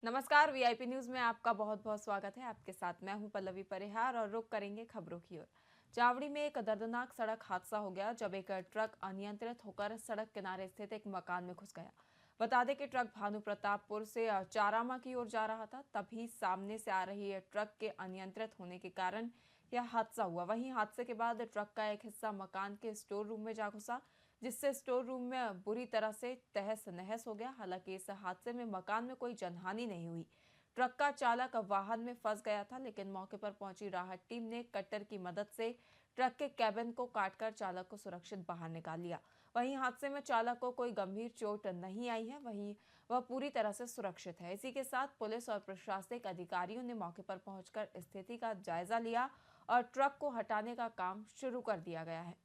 नमस्कार। VIP news में आपका बहुत बहुत स्वागत है। आपके साथ मैं हूं पल्लवी परिहार और रुक करेंगे खबरों की ओर। चावड़ी में एक दर्दनाक सड़क हादसा हो गया जब एक ट्रक अनियंत्रित होकर सड़क किनारे स्थित एक मकान में घुस गया। बता दें कि ट्रक भानु प्रतापपुर से चारामा की ओर जा रहा था, तभी सामने से आ रही ट्रक के अनियंत्रित होने के कारण यह हादसा हुआ। वहीं हादसे के बाद ट्रक का एक हिस्सा मकान के स्टोर रूम में जा घुसा, जिससे स्टोर रूम में बुरी तरह से तहस नहस हो गया। हालांकि इस हादसे में मकान में कोई जनहानि नहीं हुई। ट्रक का चालक वाहन में फंस गया था, लेकिन मौके पर पहुंची राहत टीम ने कटर की मदद से ट्रक के कैबिन को काटकर चालक को सुरक्षित बाहर निकाल लिया। वहीं हादसे में चालक को कोई गंभीर चोट नहीं आई है, वहीं वह पूरी तरह से सुरक्षित है। इसी के साथ पुलिस और प्रशासनिक अधिकारियों ने मौके पर पहुंचकर स्थिति का जायजा लिया और ट्रक को हटाने का काम शुरू कर दिया गया है।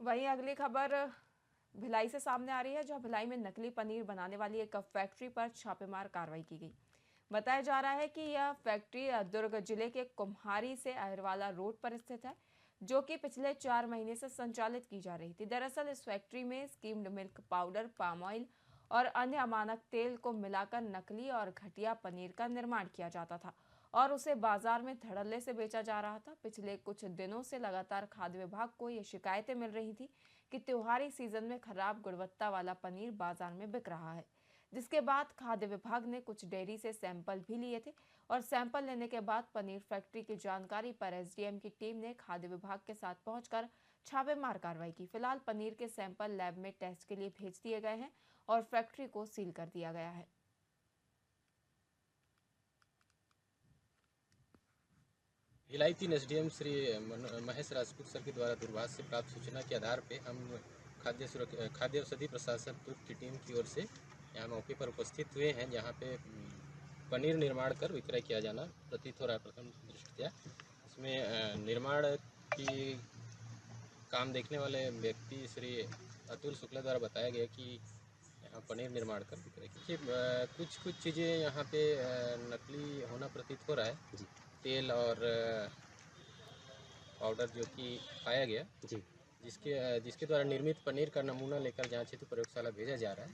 वहीं अगली खबर भिलाई से सामने आ रही है, जहां भिलाई में नकली पनीर बनाने वाली एक फैक्ट्री पर छापेमार कार्रवाई की गई। बताया जा रहा है कि यह फैक्ट्री दुर्ग जिले के कुम्हारी से अहरवाला रोड पर स्थित है, जो कि पिछले 4 महीने से संचालित की जा रही थी। दरअसल इस फैक्ट्री में schemed milk powder, palm oil और अन्य अमानक तेल को मिलाकर नकली और घटिया पनीर का निर्माण किया जाता था और उसे बाजार में धड़ल्ले से बेचा जा रहा था। पिछले कुछ दिनों से लगातार खाद्य विभाग को ये शिकायतें मिल रही थी कि त्योहारी सीजन में खराब गुणवत्ता वाला पनीर बाजार में बिक रहा है, जिसके बाद खाद्य विभाग ने कुछ डेयरी से सैंपल भी लिए थे और सैंपल लेने के बाद पनीर फैक्ट्री की जानकारी पर एसडीएम की टीम ने खाद्य विभाग के साथ पहुंचकर छापेमार कार्रवाई की। फिलहाल पनीर के सैंपल लैब में टेस्ट के लिए भेज दिए गए हैं और फैक्ट्री को सील कर दिया गया है। भिलाई 3 एसडीएम श्री महेश राजपूत सर के द्वारा दूरभाष से प्राप्त सूचना के आधार पर हम खाद्य औषधि प्रशासन तुर्क की टीम की ओर से यहाँ मौके पर उपस्थित हुए हैं, जहाँ पे पनीर निर्माण कर विक्रय किया जाना प्रतीत हो रहा है। प्रथम दृष्टया इसमें निर्माण की काम देखने वाले व्यक्ति श्री अतुल शुक्ला द्वारा बताया गया कि यहाँ पनीर निर्माण कर विक्रय कीजिए। कुछ कुछ चीज़ें यहाँ पे नकली होना प्रतीत हो रहा है। तेल और पाउडर जो कि पाया गया, जिसके द्वारा निर्मित पनीर का नमूना लेकर जांच हेतु प्रयोगशाला भेजा जा रहा है,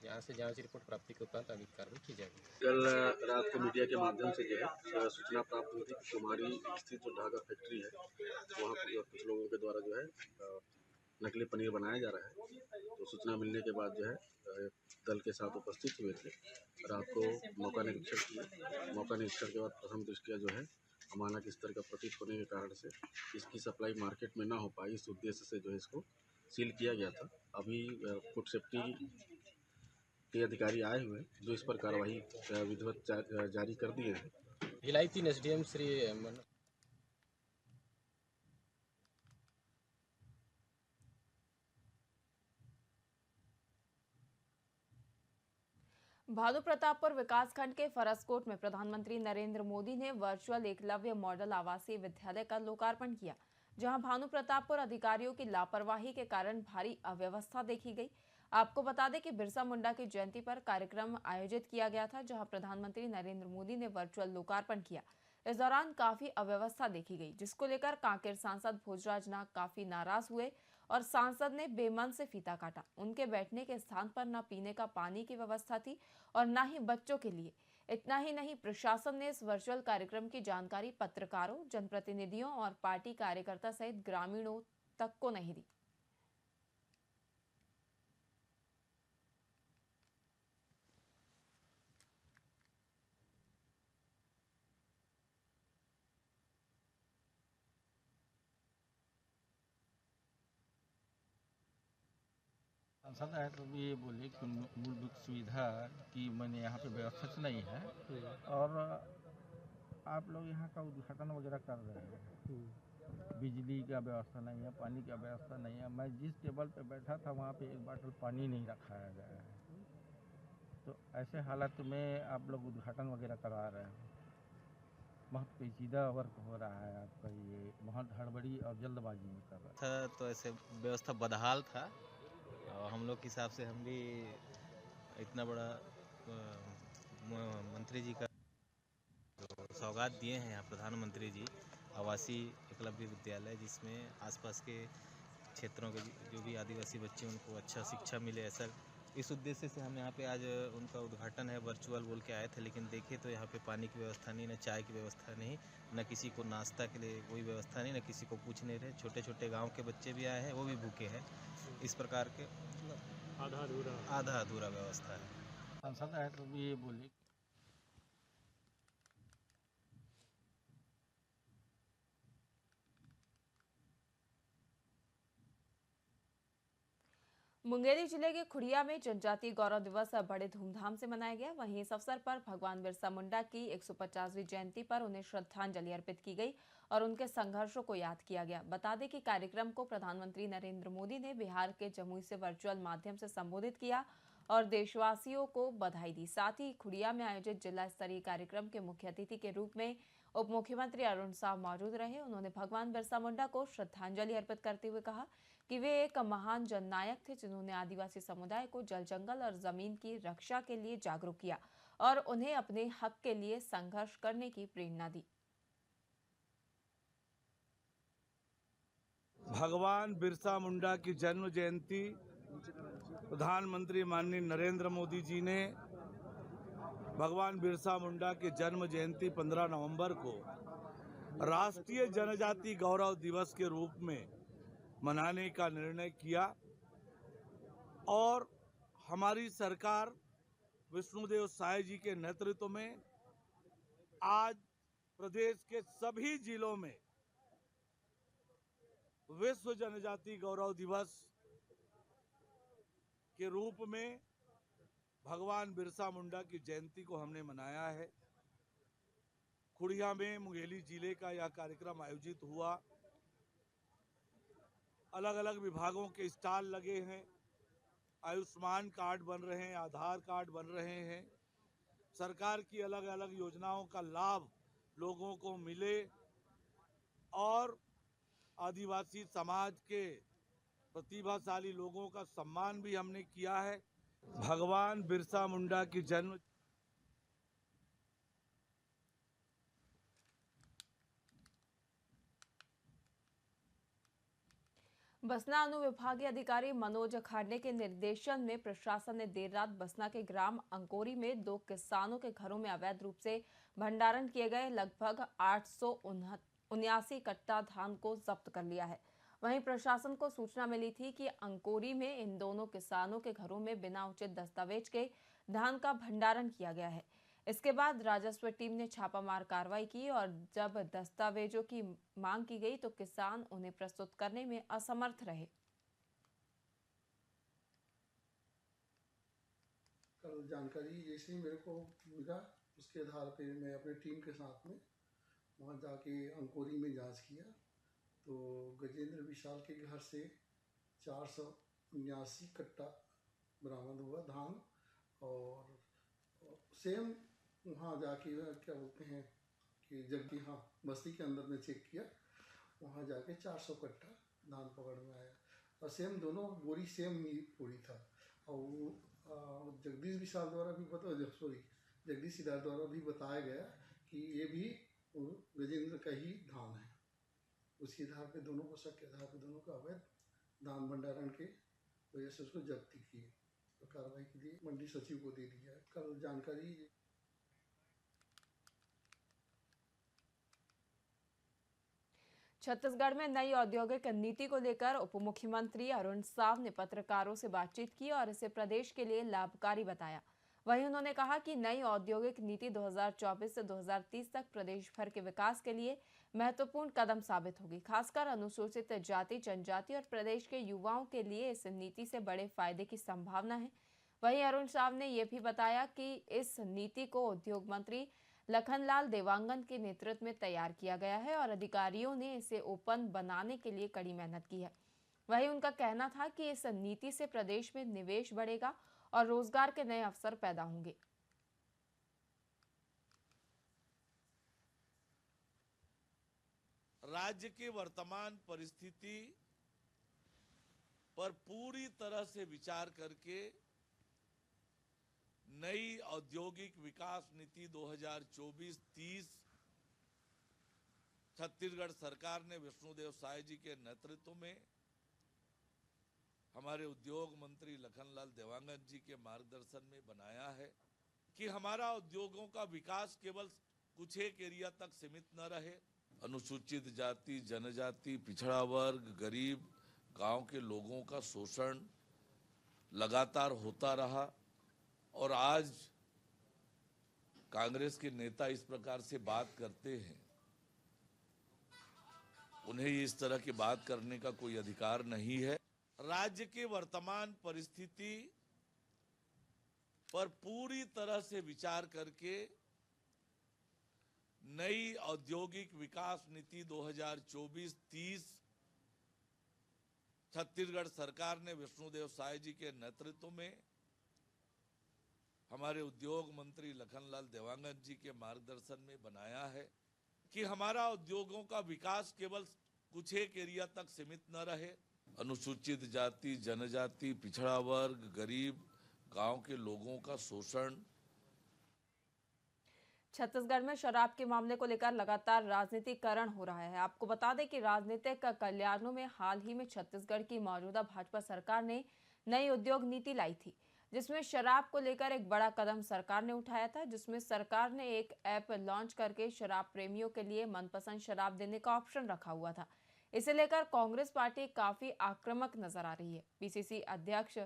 जहां से जांच रिपोर्ट प्राप्ति के उपरांत आगे कार्रवाई की जाएगी। कल रात को मीडिया के माध्यम से जो है सूचना प्राप्त हुई थी कि कुमारी स्थित जो ढाका फैक्ट्री है, वहाँ पर कुछ लोगों के द्वारा जो है नकली पनीर बनाया जा रहा है। तो सूचना मिलने के बाद जो है दल के साथ उपस्थित हुए थे। रात को मौका निरीक्षण किया। मौका निरीक्षण के बाद प्रथम दृष्टया जो है अमानक स्तर का प्रतीत होने के कारण से इसकी सप्लाई मार्केट में ना हो पाई, इस उद्देश्य से जो है इसको सील किया गया था। अभी फूड सेफ्टी के अधिकारी आए हुए हैं, जो इस पर कार्रवाई विधिवत जारी कर दिए हैं। भिलाई 3 एसडीएम श्री भानु प्रतापपुर विकासखंड के फरसकोट में प्रधानमंत्री नरेंद्र मोदी ने वर्चुअल एकलव्य मॉडल आवासीय विद्यालय का लोकार्पण किया, जहां भानु प्रतापपुर अधिकारियों की लापरवाही के कारण भारी अव्यवस्था देखी गई। आपको बता दें कि बिरसा मुंडा की जयंती पर कार्यक्रम आयोजित किया गया था, जहां प्रधानमंत्री नरेंद्र मोदी ने वर्चुअल लोकार्पण किया। इस दौरान काफी अव्यवस्था देखी गई, जिसको लेकर कांकेर सांसद भोजराज नाग काफी नाराज हुए और सांसद ने बेमन से फीता काटा। उनके बैठने के स्थान पर न पीने का पानी की व्यवस्था थी और न ही बच्चों के लिए। इतना ही नहीं, प्रशासन ने इस वर्चुअल कार्यक्रम की जानकारी पत्रकारों, जनप्रतिनिधियों और पार्टी कार्यकर्ता सहित ग्रामीणों तक को नहीं दी। सांसद आए तो ये बोले कि मूलभूत सुविधा की मैंने यहाँ पे व्यवस्था नहीं है और आप लोग यहाँ का उद्घाटन वगैरह कर रहे हैं। बिजली का व्यवस्था नहीं है, पानी का व्यवस्था नहीं है। मैं जिस टेबल पे बैठा था वहाँ पे एक बाटल पानी नहीं रखाया गया है। तो ऐसे हालत में आप लोग उद्घाटन वगैरह करा रहे हैं। बहुत पेचीदा वर्क हो रहा है आपका, ये बहुत हड़बड़ी और जल्दबाजी में कर रहा है। था तो ऐसे व्यवस्था बदहाल था और हम लोग के हिसाब से हम भी इतना बड़ा मंत्री जी का जो सौगात दिए हैं यहाँ प्रधानमंत्री जी, आवासीय एकलव्य विद्यालय, जिसमें आसपास के क्षेत्रों के जो भी आदिवासी बच्चे उनको अच्छा शिक्षा मिले, ऐसा इस उद्देश्य से हम यहाँ पे आज उनका उद्घाटन है वर्चुअल बोल के आए थे। लेकिन देखे तो यहाँ पे पानी की व्यवस्था नहीं, न चाय की व्यवस्था नहीं, न किसी को नाश्ता के लिए कोई व्यवस्था नहीं, न किसी को पूछ नहीं रहे। छोटे छोटे गांव के बच्चे भी आए हैं, वो भी भूखे हैं। इस प्रकार के आधा अधूरा व्यवस्था है। सांसद आए तो भी ये बोले मुंगेली जिले के खुड़िया में जनजातीय गौरव दिवस बड़े धूमधाम से मनाया गया। वहीं इस अवसर पर भगवान बिरसा मुंडा की 150वीं जयंती पर उन्हें श्रद्धांजलि अर्पित की गई और उनके संघर्षों को याद किया गया। बता दें कि कार्यक्रम को प्रधानमंत्री नरेंद्र मोदी ने बिहार के जमुई से वर्चुअल माध्यम से संबोधित किया और देशवासियों को बधाई दी। साथ ही खुड़िया में आयोजित जिला स्तरीय कार्यक्रम के मुख्य अतिथि के रूप में उप मुख्यमंत्री अरुण साव मौजूद रहे। उन्होंने भगवान बिरसा मुंडा को श्रद्धांजलि अर्पित करते हुए कहा कि वे एक महान जननायक थे, जिन्होंने आदिवासी समुदाय को जल जंगल और जमीन की रक्षा के लिए जागरूक किया और उन्हें अपने हक के लिए संघर्ष करने की प्रेरणा दी। भगवान बिरसा मुंडा की जन्म जयंती प्रधानमंत्री माननीय नरेंद्र मोदी जी ने भगवान बिरसा मुंडा की जन्म जयंती 15 नवंबर को राष्ट्रीय जनजाति गौरव दिवस के रूप में मनाने का निर्णय किया और हमारी सरकार विष्णुदेव साय जी के नेतृत्व में आज प्रदेश के सभी जिलों में विश्व जनजाति गौरव दिवस के रूप में भगवान बिरसा मुंडा की जयंती को हमने मनाया है। खुड़िया में मुंगेली जिले का यह कार्यक्रम आयोजित हुआ। अलग अलग विभागों के स्टॉल लगे हैं, आयुष्मान कार्ड बन रहे हैं, आधार कार्ड बन रहे हैं, सरकार की अलग अलग योजनाओं का लाभ लोगों को मिले और आदिवासी समाज के प्रतिभाशाली लोगों का सम्मान भी हमने किया है। भगवान बिरसा मुंडा की जन्म बसना अनुविभागीय अधिकारी मनोज खांडे के निर्देशन में प्रशासन ने देर रात बसना के ग्राम अंकोरी में 2 किसानों के घरों में अवैध रूप से भंडारण किए गए लगभग 879 कट्टा धान को जब्त कर लिया है। वहीं प्रशासन को सूचना मिली थी कि अंकोरी में इन दोनों किसानों के घरों में बिना उचित दस्तावेज के धान का भंडारण किया गया है। इसके बाद राजस्व टीम ने छापामार कार्रवाई की और जब दस्तावेजों की मांग की गई तो किसान उन्हें प्रस्तुत करने में असमर्थ रहे। कल जानकारी जैसे ही मेरे को मिला, उसके आधार पे मैं अपने टीम के साथ में वहाँ जाके अंकोरी में जांच किया तो गजेंद्र विशाल के घर से 479 कट्टा बरामद हुआ धान। और सेम वहाँ जाके क्या बोलते हैं कि जबकि हाँ बस्ती के अंदर में चेक किया, वहाँ जाके 400 कट्टा धान पकड़ में आया और सेम दोनों बोरी सेम बोरी था। और जगदीश विशाल द्वारा भी जगदीश सिद्धार्थ द्वारा भी बताया गया कि ये भी गजेंद्र का ही धान है। उसके आधार पे दोनों को शक के आधार पे दोनों का अवैध धान भंडारण के वजह से उसको जब्ती की तो कार्रवाई के लिए मंडी सचिव को दे दिया है। कल जानकारी छत्तीसगढ़ में नई औद्योगिक नीति को लेकर उप मुख्यमंत्री अरुण साव ने पत्रकारों से बातचीत की और इसे प्रदेश के लिए लाभकारी बताया। वहीं उन्होंने कहा कि नई औद्योगिक नीति 2024 से 2030 तक प्रदेश भर के विकास के लिए महत्वपूर्ण कदम साबित होगी। खासकर अनुसूचित जाति, जनजाति और प्रदेश के युवाओं के लिए इस नीति से बड़े फायदे की संभावना है। वहीं अरुण साव ने यह भी बताया कि इस नीति को उद्योग मंत्री लखनलाल देवांगन के नेतृत्व में तैयार किया गया है और अधिकारियों ने इसे ओपन बनाने के लिए कड़ी मेहनत की है। वहीं उनका कहना था कि इस नीति से प्रदेश में निवेश बढ़ेगा और रोजगार के नए अवसर पैदा होंगे। राज्य की वर्तमान परिस्थिति पर पूरी तरह से विचार करके नई औद्योगिक विकास नीति 2024-30 छत्तीसगढ़ सरकार ने विष्णुदेव साय जी के नेतृत्व में हमारे उद्योग मंत्री लखनलाल देवांगन जी के मार्गदर्शन में बनाया है कि हमारा उद्योगों का विकास केवल कुछ एक एरिया तक सीमित न रहे। अनुसूचित जाति, जनजाति, पिछड़ा वर्ग, गरीब, गांव के लोगों का शोषण लगातार होता रहा और आज कांग्रेस के नेता इस प्रकार से बात करते हैं, उन्हें इस तरह की बात करने का कोई अधिकार नहीं है। राज्य की वर्तमान परिस्थिति पर पूरी तरह से विचार करके नई औद्योगिक विकास नीति 2024-30 छत्तीसगढ़ सरकार ने विष्णुदेव साय जी के नेतृत्व में हमारे उद्योग मंत्री लखनलाल देवांगन जी के मार्गदर्शन में बनाया है कि हमारा उद्योगों का विकास केवल कुछ एक एरिया तक सीमित न रहे। अनुसूचित जाति, जनजाति, पिछड़ा वर्ग, गरीब, गांव के लोगों का शोषण। छत्तीसगढ़ में शराब के मामले को लेकर लगातार राजनीतिकरण हो रहा है। आपको बता दें कि राजनीतिक कल्याणों में हाल ही में छत्तीसगढ़ की मौजूदा भाजपा सरकार ने नई उद्योग नीति लाई थी, जिसमें शराब को लेकर एक बड़ा कदम सरकार ने उठाया था, जिसमें सरकार ने एक ऐप लॉन्च करके शराब प्रेमियों के लिए मनपसंद शराब देने का ऑप्शन रखा हुआ था। इसे लेकर कांग्रेस पार्टी काफी आक्रामक नजर आ रही है। पीसीसी अध्यक्ष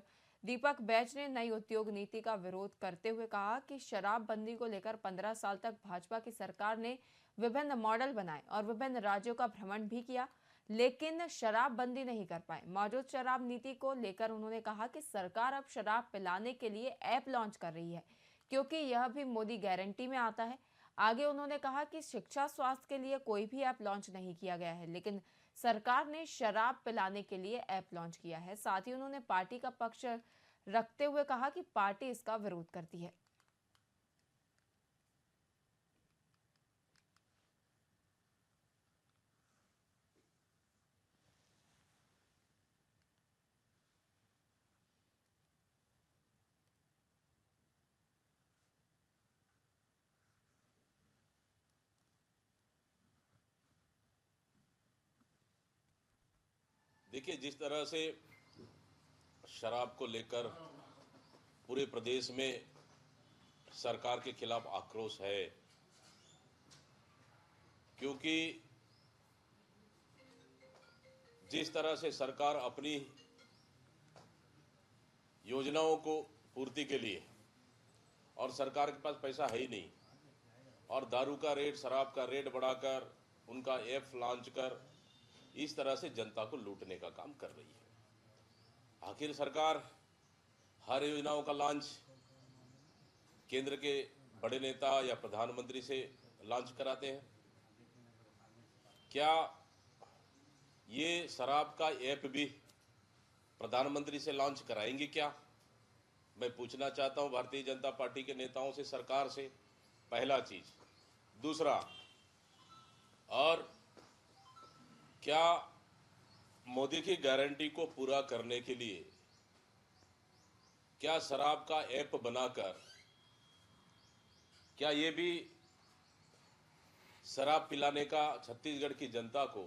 दीपक बैज ने नई उद्योग नीति का विरोध करते हुए कहा कि शराबबंदी को लेकर 15 साल तक भाजपा की सरकार ने विभिन्न मॉडल बनाए और विभिन्न राज्यों का भ्रमण भी किया, लेकिन शराबबंदी नहीं कर पाए। मौजूद शराब नीति को लेकर उन्होंने कहा कि सरकार अब शराब पिलाने के लिए ऐप लॉन्च कर रही है, क्योंकि यह भी मोदी गारंटी में आता है। आगे उन्होंने कहा कि शिक्षा स्वास्थ्य के लिए कोई भी ऐप लॉन्च नहीं किया गया है, लेकिन सरकार ने शराब पिलाने के लिए ऐप लॉन्च किया है। साथ ही उन्होंने पार्टी का पक्ष रखते हुए कहा कि पार्टी इसका विरोध करती है। देखिए, जिस तरह से शराब को लेकर पूरे प्रदेश में सरकार के खिलाफ आक्रोश है, क्योंकि जिस तरह से सरकार अपनी योजनाओं को पूर्ति के लिए, और सरकार के पास पैसा है ही नहीं, और दारू का रेट, शराब का रेट बढ़ाकर उनका ऐप लॉन्च कर इस तरह से जनता को लूटने का काम कर रही है। आखिर सरकार हर योजनाओं का लॉन्च केंद्र के बड़े नेता या प्रधानमंत्री से लॉन्च कराते हैं। क्या ये शराब का ऐप भी प्रधानमंत्री से लॉन्च कराएंगे क्या? मैं पूछना चाहता हूं भारतीय जनता पार्टी के नेताओं से, सरकार से, पहला चीज। दूसरा, और क्या मोदी की गारंटी को पूरा करने के लिए क्या शराब का ऐप बनाकर क्या ये भी शराब पिलाने का छत्तीसगढ़ की जनता को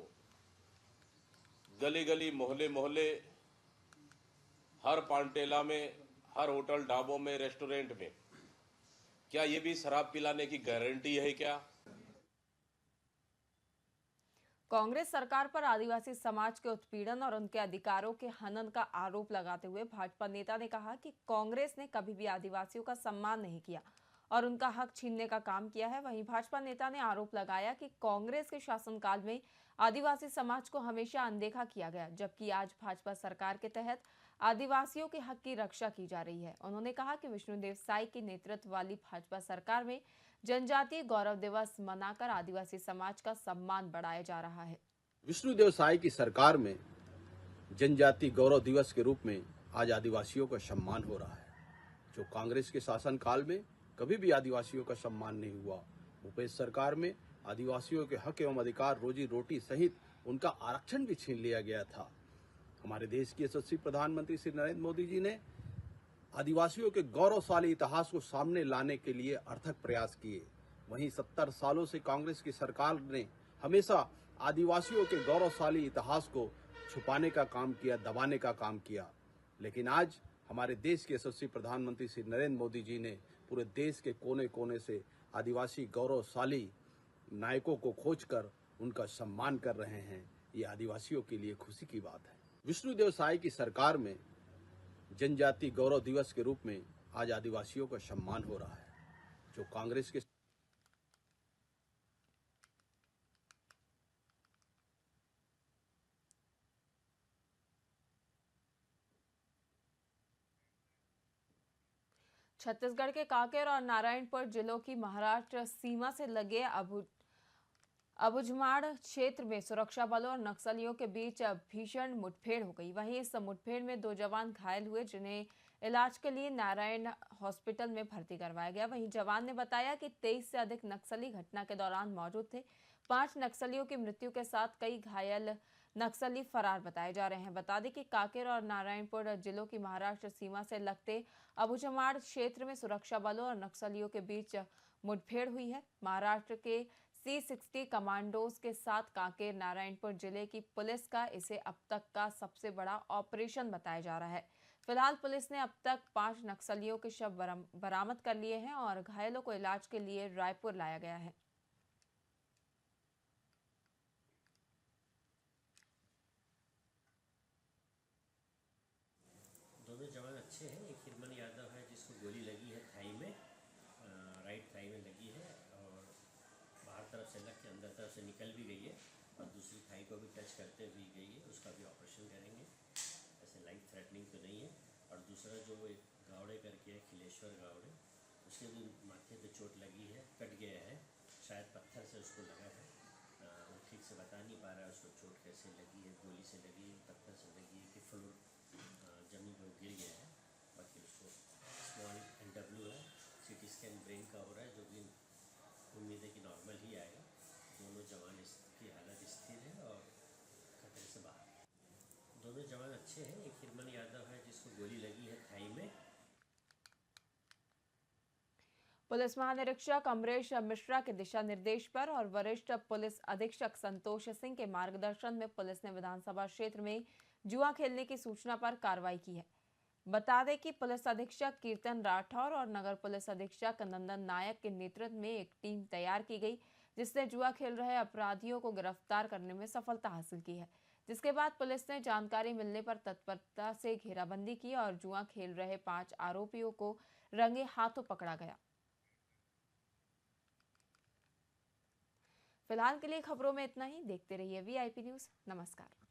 गली गली, मोहल्ले मोहल्ले, हर पानटेला में, हर होटल, ढाबों में, रेस्टोरेंट में, क्या ये भी शराब पिलाने की गारंटी है क्या? कांग्रेस सरकार पर आदिवासी समाज के उत्पीड़न और उनके अधिकारों के हनन का आरोप लगाते हुए भाजपा नेता ने कहा कि कांग्रेस ने कभी भी आदिवासियों का सम्मान नहीं किया और उनका हक छीनने का काम किया है। वहीं भाजपा नेता ने आरोप लगाया कि कांग्रेस के शासनकाल में आदिवासी समाज को हमेशा अनदेखा किया गया, जबकि आज भाजपा सरकार के तहत आदिवासियों के हक की रक्षा की जा रही है। उन्होंने कहा कि विष्णुदेव साय के नेतृत्व वाली भाजपा सरकार में जनजातीय गौरव दिवस मनाकर आदिवासी समाज का सम्मान बढ़ाया जा रहा है। विष्णुदेव साय की सरकार में जनजातीय गौरव दिवस के रूप में आज आदिवासियों का सम्मान हो रहा है, जो कांग्रेस के शासनकाल में कभी भी आदिवासियों का सम्मान नहीं हुआ। भूपेश सरकार में आदिवासियों के हक एवं अधिकार, रोजी रोटी सहित उनका आरक्षण भी छीन लिया गया था। हमारे देश के यशस्वी प्रधानमंत्री श्री नरेंद्र मोदी जी ने आदिवासियों के गौरवशाली इतिहास को सामने लाने के लिए अथक प्रयास किए। वहीं 70 सालों से कांग्रेस की सरकार ने हमेशा आदिवासियों के गौरवशाली इतिहास को छुपाने का काम किया, दबाने का काम किया। लेकिन आज हमारे देश के यशस्वी प्रधानमंत्री श्री नरेंद्र मोदी जी ने पूरे देश के कोने कोने से आदिवासी गौरवशाली नायकों को खोजकर उनका सम्मान कर रहे हैं। ये आदिवासियों के लिए खुशी की बात है। विष्णुदेव साय की सरकार में जनजाति गौरव दिवस के रूप में आज आदिवासियों का सम्मान हो रहा है। जो कांग्रेस के छत्तीसगढ़ के कांकेर और नारायणपुर जिलों की महाराष्ट्र सीमा से लगे अबुझमाड़ क्षेत्र में सुरक्षा बलों और नक्सलियों के बीच भीषण मुठभेड़ हो गई। वहीं इस मुठभेड़ में 2 जवान घायल हुए, जिन्हें इलाज के लिए नारायण हॉस्पिटल में भर्ती करवाया गया। वहीं जवान ने बताया कि 23 से अधिक नक्सली घटना के दौरान मौजूद थे। 5 नक्सलियों की मृत्यु के साथ कई घायल नक्सली फरार बताए जा रहे हैं। बता दें कि कांकेर और नारायणपुर जिलों की महाराष्ट्र सीमा से लगते अबुझमाड़ क्षेत्र में सुरक्षा बलों और नक्सलियों के बीच मुठभेड़ हुई है। महाराष्ट्र के C-60 कमांडोज के साथ कांकेर नारायणपुर जिले की पुलिस का इसे अब तक का सबसे बड़ा ऑपरेशन बताया जा रहा है। फिलहाल पुलिस ने अब तक 5 नक्सलियों के शव बरामद कर लिए हैं और घायलों को इलाज के लिए रायपुर लाया गया है। दोनों जवान अच्छे हैं। एक हिरमन यादव है जिसको गोली लगी है थाई में, राइट थाई में लगी है और बाहर तरफ से लग के अंदर तरफ से निकल भी गई है और दूसरी थाई को भी टच करते हुए गई है। उसका भी ऑपरेशन करेंगे। ऐसे लाइफ थ्रेटनिंग तो नहीं है। और दूसरा जो एक गावड़े करके है, खिलेश्वर गावड़े, उसके भी माथे पे चोट लगी है, कट गया है, शायद पत्थर से उसको लगा है। वो ठीक से बता नहीं पा रहा है उसको चोट कैसे लगी है, गोली से लगी है, पत्थर से लगी है कि फ्लोर जमीन पर गिर गया है। बाकी उसको स्मॉल NW है, CT स्कैन ब्रेन का हो रहा है, जो भी उम्मीद है कि नॉर्मल ही आएगा। दोनों जवान की हालत स्थिर है और खतरे से बाहर। दोनों जवान अच्छे हैं। एक हिरमन यादव है जिसको गोली लगी है थाई में। पुलिस महानिरीक्षक अमरेश मिश्रा के दिशा निर्देश पर और वरिष्ठ पुलिस अधीक्षक संतोष सिंह के मार्गदर्शन में पुलिस ने विधानसभा क्षेत्र में जुआ खेलने की सूचना पर कार्रवाई की है। बता दें कि पुलिस अधीक्षक कीर्तन राठौर और नगर पुलिस अधीक्षक नंदन नायक के नेतृत्व में एक टीम तैयार की गई, जिसने जुआ खेल रहे अपराधियों को गिरफ्तार करने में सफलता हासिल की है। जिसके बाद पुलिस ने जानकारी मिलने पर तत्परता से घेराबंदी की और जुआ खेल रहे 5 आरोपियों को रंगे हाथों पकड़ा गया। फिलहाल के लिए खबरों में इतना ही। देखते रहिए VIP न्यूज़। नमस्कार।